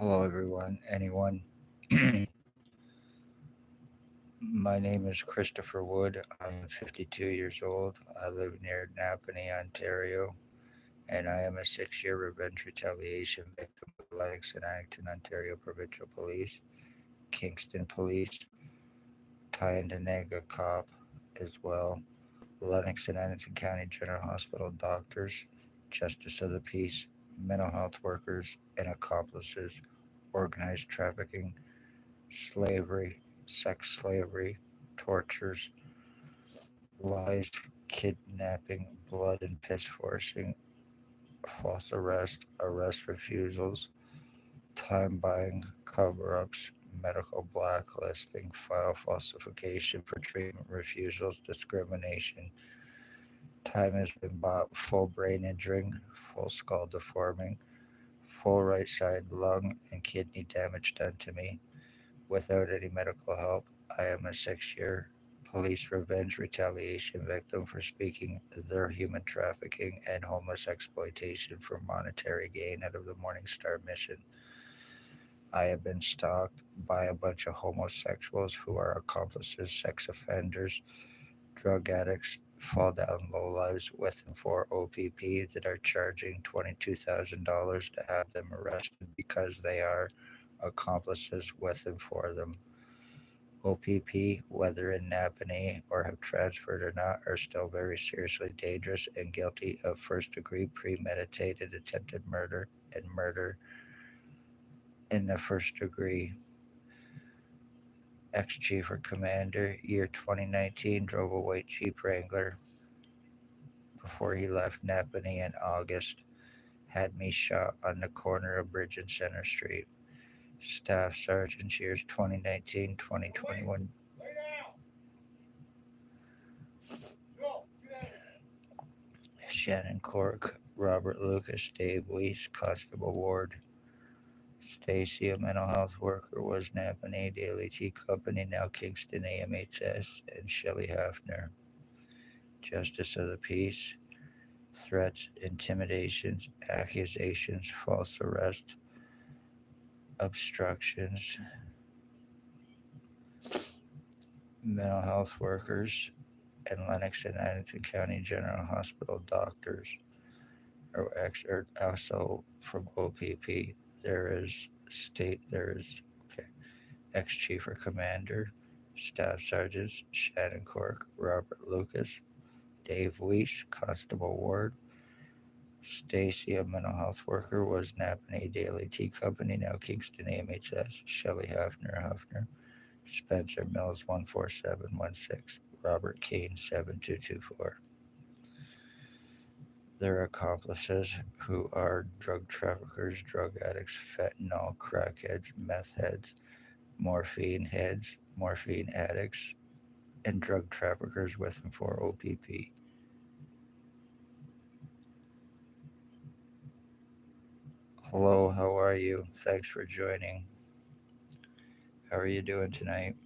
Hello, everyone, anyone. My name is Christopher Wood. I am 52 years old. I live near Napanee, Ontario, and I am a 6 year revenge retaliation victim with Lennox and Addington, Ontario Provincial Police, Kingston Police, Tyendinaga Cop as well, Lennox and Addington County General Hospital doctors, Justice of the Peace, mental health workers, and accomplices, organized trafficking, slavery, sex slavery, tortures, lies, kidnapping, blood and piss forcing, false arrest, arrest refusals, time buying, cover ups, medical blacklisting, file falsification for treatment refusals, discrimination. Time has been bought, full brain injuring, full skull deforming, full right side lung and kidney damage done to me without any medical help. I am a 6 year police revenge retaliation victim for speaking their human trafficking and homeless exploitation for monetary gain out of the Morning Star mission. I have been stalked by a bunch of homosexuals who are accomplices, sex offenders, drug addicts, fall down low lives with and for O.p.p that are charging $22,000 to have them arrested because they are accomplices with and for them. O.p.p, whether in Napanee or have transferred or not, are still very seriously dangerous and guilty of first degree premeditated attempted murder and murder in the first degree. Ex Chief or Commander, year 2019, drove a white Jeep Wrangler before he left Napanee in August. Had me shot on the corner of Bridge and Center Street. Staff Sergeant, years 2019 2021. Shannon Cork, Robert Lucas, Dave Weiss, Constable Ward. Stacy, a mental health worker, was Napanee Daily Tea Company, now Kingston AMHS, and Shelley Hafner. Justice of the Peace, threats, intimidations, accusations, false arrest, obstructions, mental health workers, and Lennox and Addington County General Hospital doctors are also from O.p.p. There is okay, ex chief or commander, staff sergeants Shannon Cork, Robert Lucas, Dave Weiss, Constable Ward. Stacy, a mental health worker, was Napanee Daily Tea Company, now Kingston AMHS. Shelley Hafner, Spencer Mills 14716, Robert Kane 7224. Their accomplices, who are drug traffickers, drug addicts, fentanyl, crackheads, meth heads, morphine heads, morphine addicts, and drug traffickers with and for O.p.p. Hello, how are you? Thanks for joining. How are you doing tonight?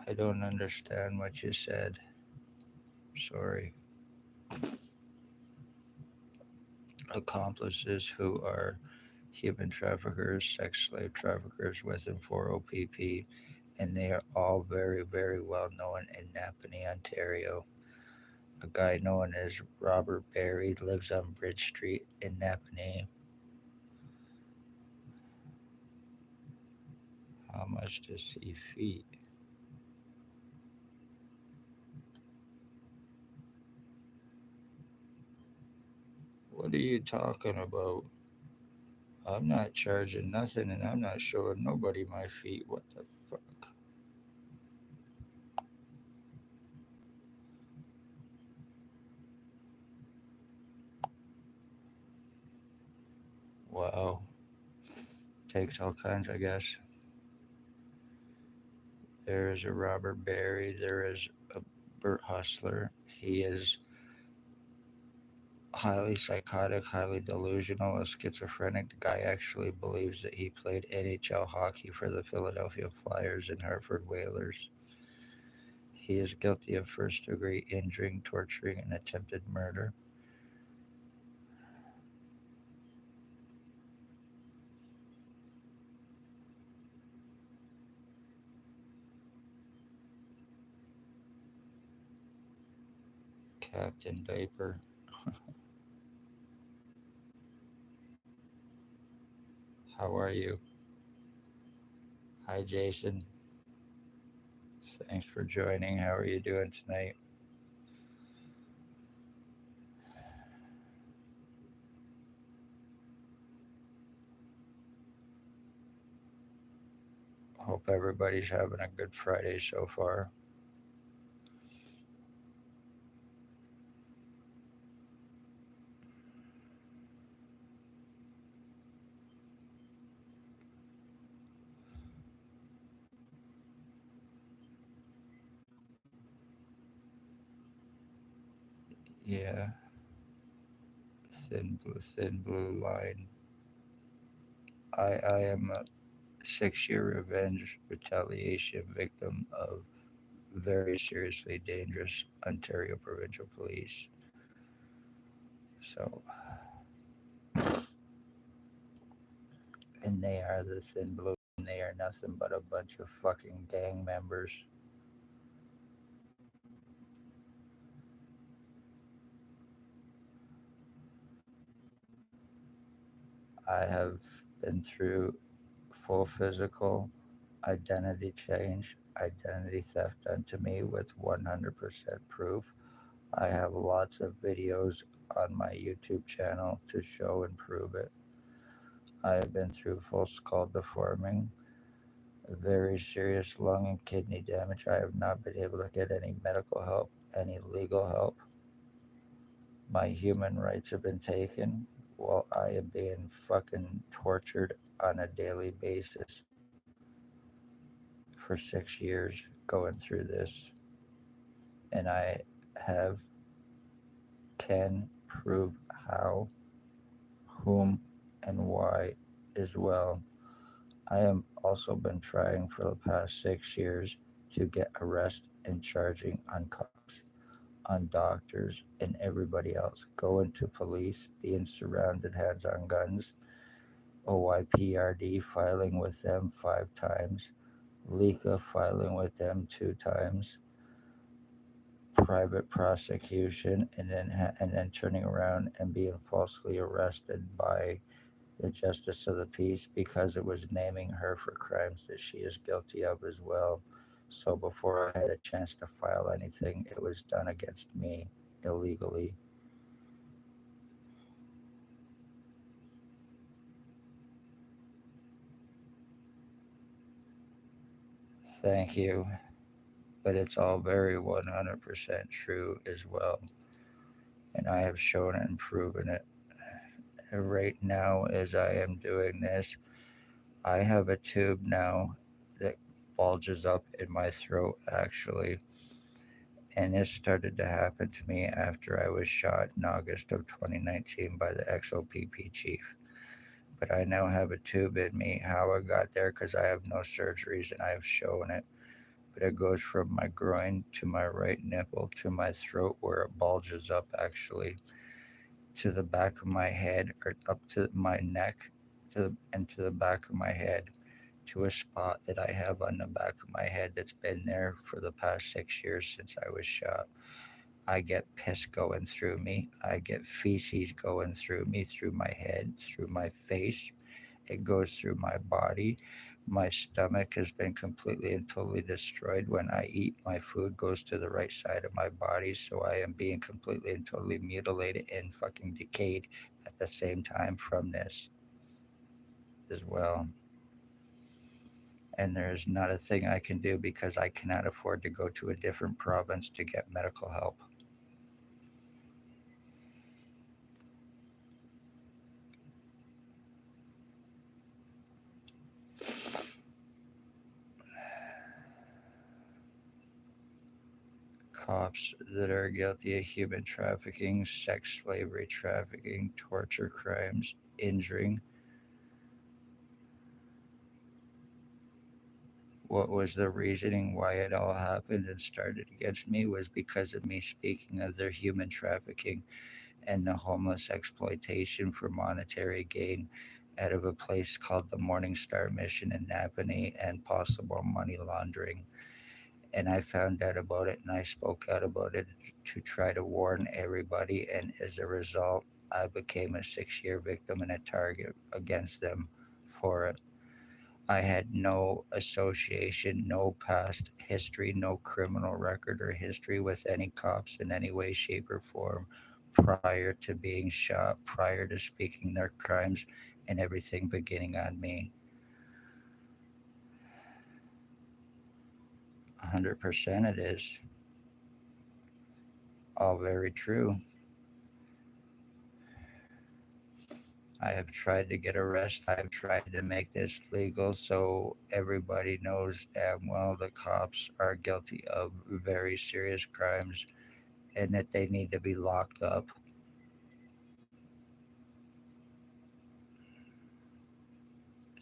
I don't understand what you said. Sorry. Accomplices, who are human traffickers, sex slave traffickers with and for O.p.p, and they are all very, very well known in Napanee, Ontario. A guy known as Robert Barry lives on Bridge Street in Napanee. How much does he feed? What are you talking about? I'm not charging nothing and I'm not showing nobody my feet. What the fuck? Wow. Takes all kinds, I guess. There is a Robert Barry. There is a Bert Hustler. He is highly psychotic, highly delusional, a schizophrenic. The guy actually believes that he played NHL hockey for the Philadelphia Flyers and Hartford Whalers. He is guilty of first degree injuring, torturing, and attempted murder. Captain Diaper. How are you? Hi, Jason. Thanks for joining. How are you doing tonight? Hope everybody's having a good Friday so far. Yeah, thin blue line. I am a 6 year revenge retaliation victim of very seriously dangerous Ontario provincial police. So, and they are the thin blue, and they are nothing but a bunch of fucking gang members. I have been through full physical identity change, identity theft done to me with 100% proof. I have lots of videos on my YouTube channel to show and prove it. I have been through full skull deforming, very serious lung and kidney damage. I have not been able to get any medical help, any legal help. My human rights have been taken while I am being fucking tortured on a daily basis for 6 years going through this. And I have, can prove how, whom, and why as well. I have also been trying for the past 6 years to get arrest and charging on cops, on doctors, and everybody else. Going to police, being surrounded, hands on guns, O.p.p filing with them 5 times, Lika filing with them 2 times, private prosecution, and then turning around and being falsely arrested by the justice of the peace because it was naming her for crimes that she is guilty of as well. So before I had a chance to file anything, it was done against me illegally. Thank you. But it's all very 100% true as well. And I have shown and proven it. Right now, as I am doing this, I have a tube now that bulges up in my throat, actually. And this started to happen to me after I was shot in August of 2019 by the O.p.p chief. But I now have a tube in me. How I got there, because I have no surgeries and I have shown it. But it goes from my groin to my right nipple to my throat, where it bulges up actually, to the back of my head, or up to my neck, and to the back of my head, to a spot that I have on the back of my head that's been there for the past 6 years since I was shot. I get piss going through me. I get feces going through me, through my head, through my face. It goes through my body. My stomach has been completely and totally destroyed. When I eat, my food goes to the right side of my body. So I am being completely and totally mutilated and fucking decayed at the same time from this as well. And there's not a thing I can do because I cannot afford to go to a different province to get medical help. cops that are guilty of human trafficking, sex slavery trafficking, torture crimes, injuring. What was the reasoning why it all happened and started against me was because of me speaking of their human trafficking and the homeless exploitation for monetary gain out of a place called the Morning Star Mission in Napanee and possible money laundering. And I found out about it and I spoke out about it to try to warn everybody. And as a result, I became a 6 year victim and a target against them for it. I had no association, no past history, no criminal record or history with any cops in any way, shape, or form prior to being shot, prior to speaking their crimes, and everything beginning on me. 100% it is. All very true. I have tried to get arrested. I have tried to make this legal so everybody knows damn well the cops are guilty of very serious crimes and that they need to be locked up.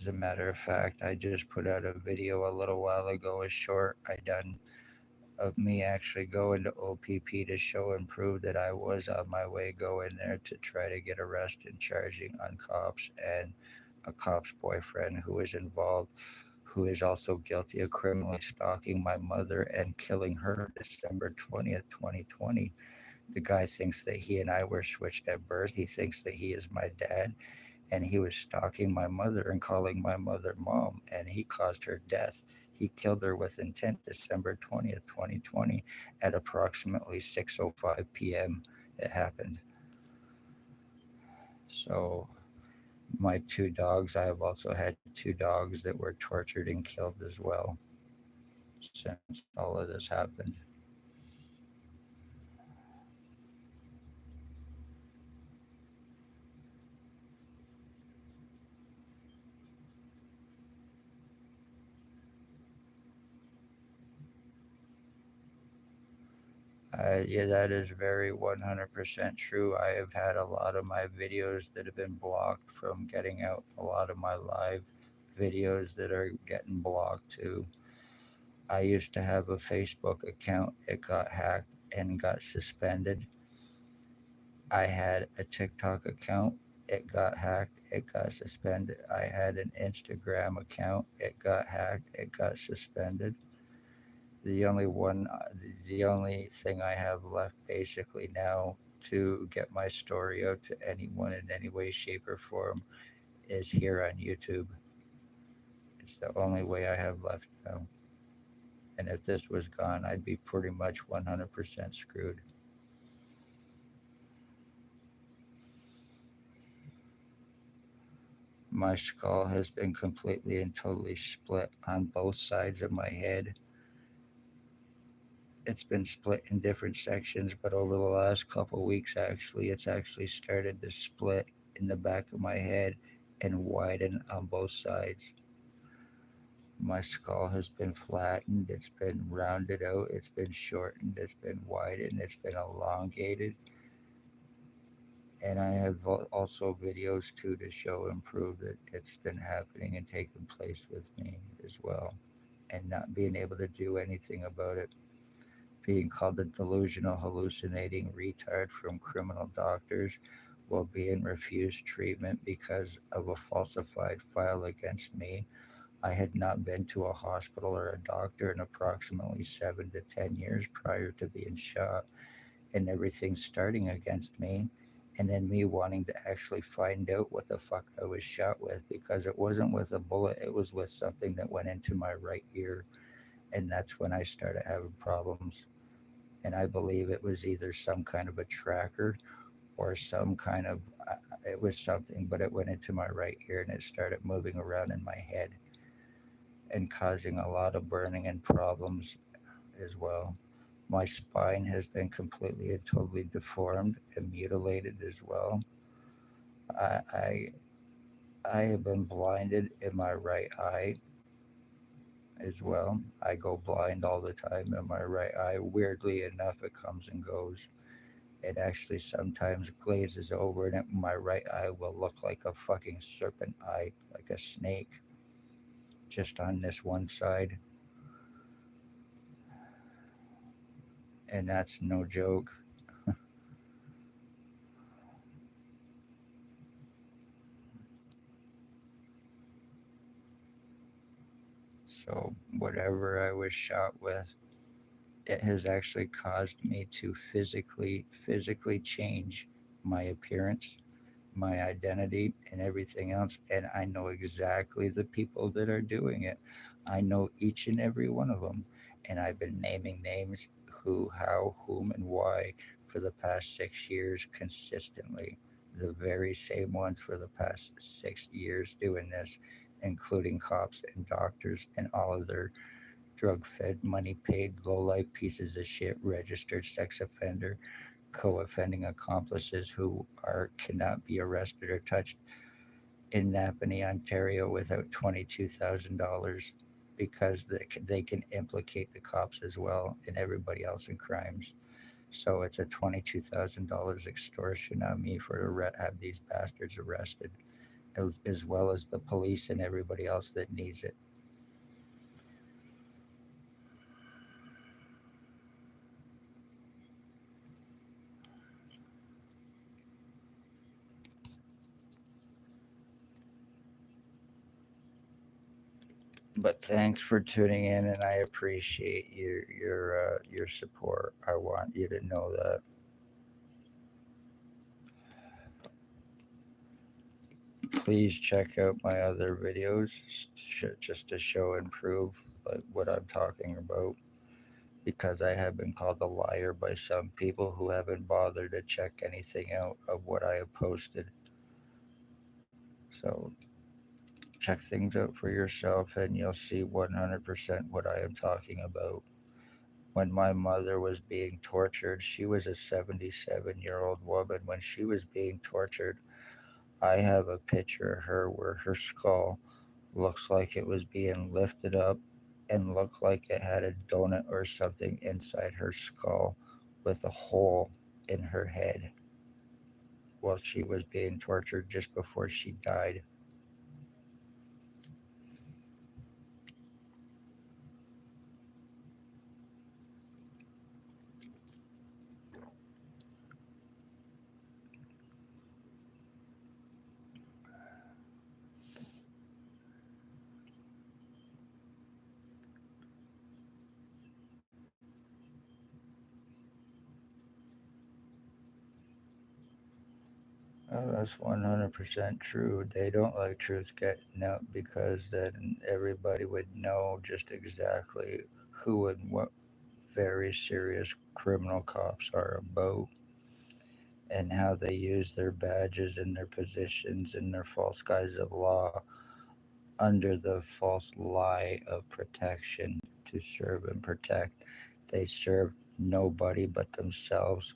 As a matter of fact, I just put out a video a little while ago, a short I done of me actually going to O.p.p to show and prove that I was on my way going there to try to get arrested and charging on cops and a cop's boyfriend who is involved, who is also guilty of criminally stalking my mother and killing her December 20th, 2020. The guy thinks that he and I were switched at birth. He thinks that he is my dad and he was stalking my mother and calling my mother mom, and he caused her death. He killed her with intent December 20th, 2020 at approximately 6:05 p.m. It happened. So my two dogs, I have also had two dogs that were tortured and killed as well since all of this happened. Yeah, that is very 100% true. I have had a lot of my videos that have been blocked from getting out, a lot of my live videos that are getting blocked too. I used to have a Facebook account, it got hacked and got suspended. I had a TikTok account, it got hacked, it got suspended. I had an Instagram account, it got hacked, it got suspended. The only one, the only thing I have left basically now to get my story out to anyone in any way, shape, or form is here on YouTube. It's the only way I have left now. And if this was gone, I'd be pretty much 100% screwed. My skull has been completely and totally split on both sides of my head. It's been split in different sections, but over the last couple weeks, actually, it's actually started to split in the back of my head and widen on both sides. My skull has been flattened, it's been rounded out, it's been shortened, it's been widened, it's been elongated. And I have also videos too to show and prove that it's been happening and taking place with me as well, and not being able to do anything about it. Being called a delusional, hallucinating retard from criminal doctors while being refused treatment because of a falsified file against me. I had not been to a hospital or a doctor in approximately 7 to 10 years prior to being shot, and everything starting against me. And then me wanting to actually find out what the fuck I was shot with because it wasn't with a bullet, it was with something that went into my right ear. And that's when I started having problems. And I believe it was either some kind of a tracker or some kind of, it was something, but it went into my right ear and it started moving around in my head and causing a lot of burning and problems as well. My spine has been completely and totally deformed and mutilated as well. I, I, I have been blinded in my right eye. as well. I go blind all the time in my right eye. Weirdly enough, it comes and goes. It actually sometimes glazes over, and my right eye will look like a fucking serpent eye, like a snake, just on this one side. And that's no joke. So, whatever I was shot with, it has actually caused me to physically change my appearance, my identity, and everything else. And I know exactly the people that are doing it. I know each and every one of them. And I've been naming names, who, how, whom, and why for the past 6 years consistently. The very same ones for the past 6 years doing this, including cops and doctors and all of their drug fed, money paid, low life pieces of shit, registered sex offender, co offending accomplices who cannot be arrested or touched in Napanee, Ontario without $22,000 because they can implicate the cops as well and everybody else in crimes. So it's a $22,000 extortion on me for have these bastards arrested, as well as the police and everybody else that needs it. But thanks for tuning in, and I appreciate your support. I want you to know that. Please check out my other videos just to show and prove like what I'm talking about. Because I have been called a liar by some people who haven't bothered to check anything out of what I have posted. So check things out for yourself, and you'll see 100% what I am talking about. When my mother was being tortured, she was a 77-year-old woman. When she was being tortured, I have a picture of her where her skull looks like it was being lifted up and looked like it had a donut or something inside her skull with a hole in her head while she was being tortured just before she died. Oh, that's 100% true. They don't like truth getting out because then everybody would know just exactly who and what very serious criminal cops are about, and how they use their badges and their positions and their false guise of law under the false lie of protection to serve and protect. They serve nobody but themselves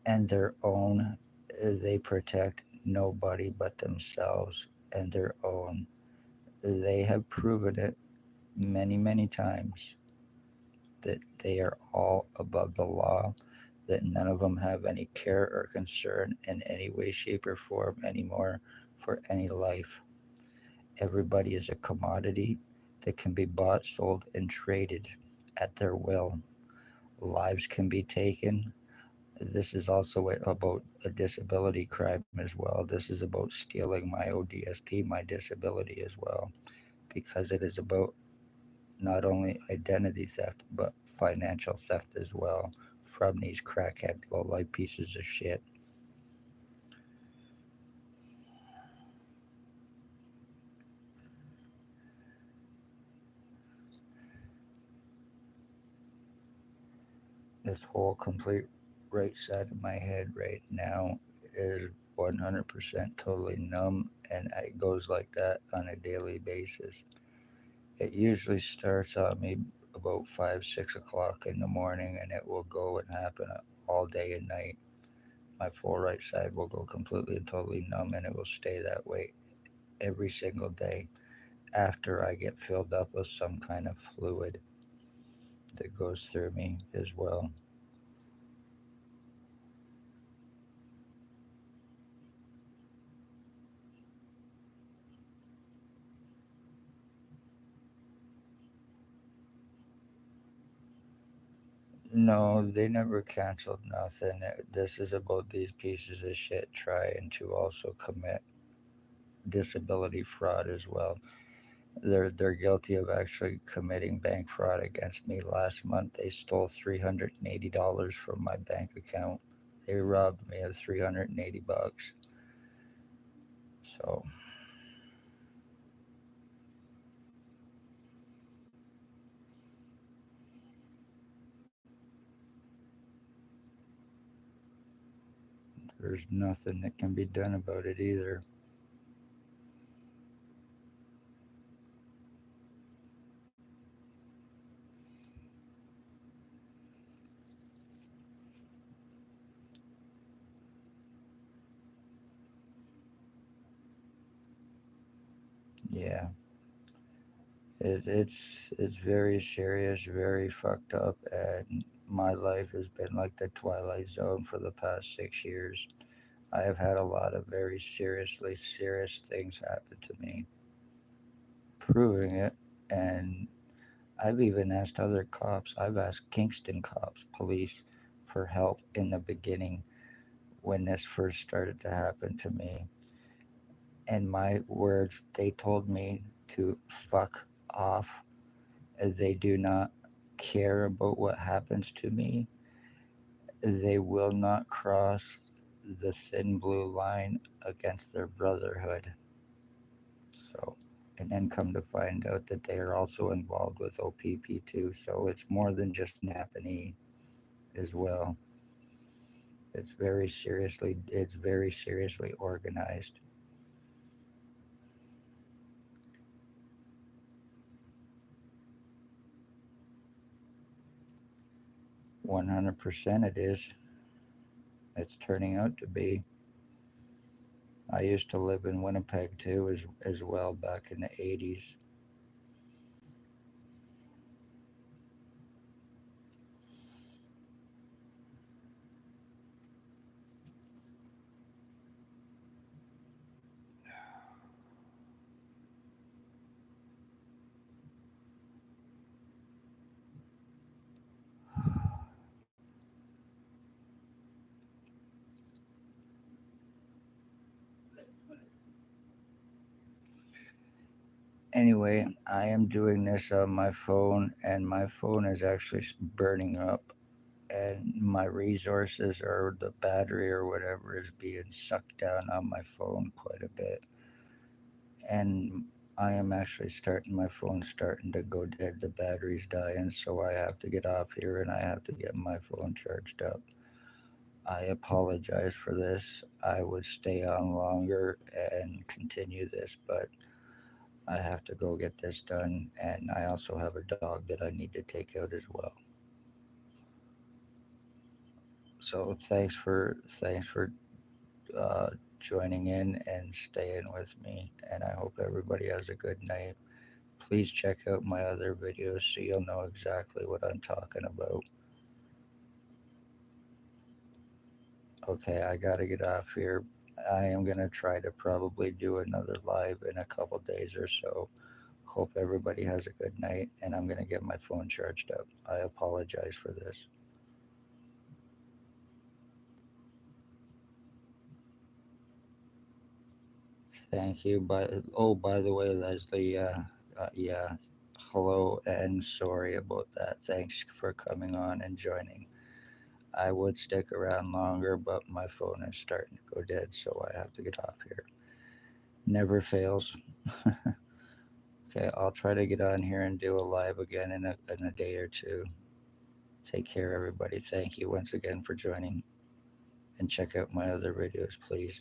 and their own. They protect nobody but themselves and their own. They have proven it many, many times that they are all above the law, that none of them have any care or concern in any way, shape, or form anymore for any life. Everybody is a commodity that can be bought, sold, and traded at their will. Lives can be taken. This is also about a disability crime as well. This is about stealing my ODSP, my disability as well, because it is about not only identity theft, but financial theft as well from these crackhead low life pieces of shit. This whole complete right side of my head right now is 100% totally numb, and it goes like that on a daily basis. It usually starts on me about 5, 6 o'clock in the morning, and it will go and happen all day and night. My full right side will go completely and totally numb, and it will stay that way every single day. after I get filled up with some kind of fluid that goes through me as well. No, they never canceled nothing. This is about these pieces of shit trying to also commit disability fraud as well. They're guilty of actually committing bank fraud against me. Last month they stole $380 from my bank account. They robbed me of 380 bucks. So there's nothing that can be done about it either. Yeah, it's very serious, very fucked up, and my life has been like the Twilight Zone for the past 6 years. I have had a lot of very seriously serious things happen to me, proving it. And I've even asked other cops, I've asked Kingston cops, police, for help in the beginning when this first started to happen to me. In my words, they told me to fuck off. They do not care about what happens to me. They will not cross the thin blue line against their brotherhood. So, and then come to find out that they are also involved with O.p.p too. So it's more than just Napanee as well. It's very seriously organized. 100% it is. It's turning out to be. I used to live in Winnipeg too, as well, back in the 80s. Anyway, I am doing this on my phone, and my phone is actually burning up, and my resources or the battery or whatever is being sucked down on my phone quite a bit. And I am actually starting, my phone's starting to go dead. The battery's dying, so I have to get off here and I have to get my phone charged up. I apologize for this. I would stay on longer and continue this, but I have to go get this done. And I also have a dog that I need to take out as well. So thanks for uh, joining in and staying with me. And I hope everybody has a good night. Please check out my other videos so you'll know exactly what I'm talking about. Okay, I gotta get off here. I am gonna try to probably do another live in a couple days or so. Hope everybody has a good night, and I'm gonna get my phone charged up. I apologize for this. Thank you. By the way, Leslie, yeah, hello and sorry about that. Thanks for coming on and joining. I would stick around longer, but my phone is starting to go dead, so I have to get off here. Never fails. Okay, I'll try to get on here and do a live again in a day or two. Take care, everybody. Thank you once again for joining, and check out my other videos, please.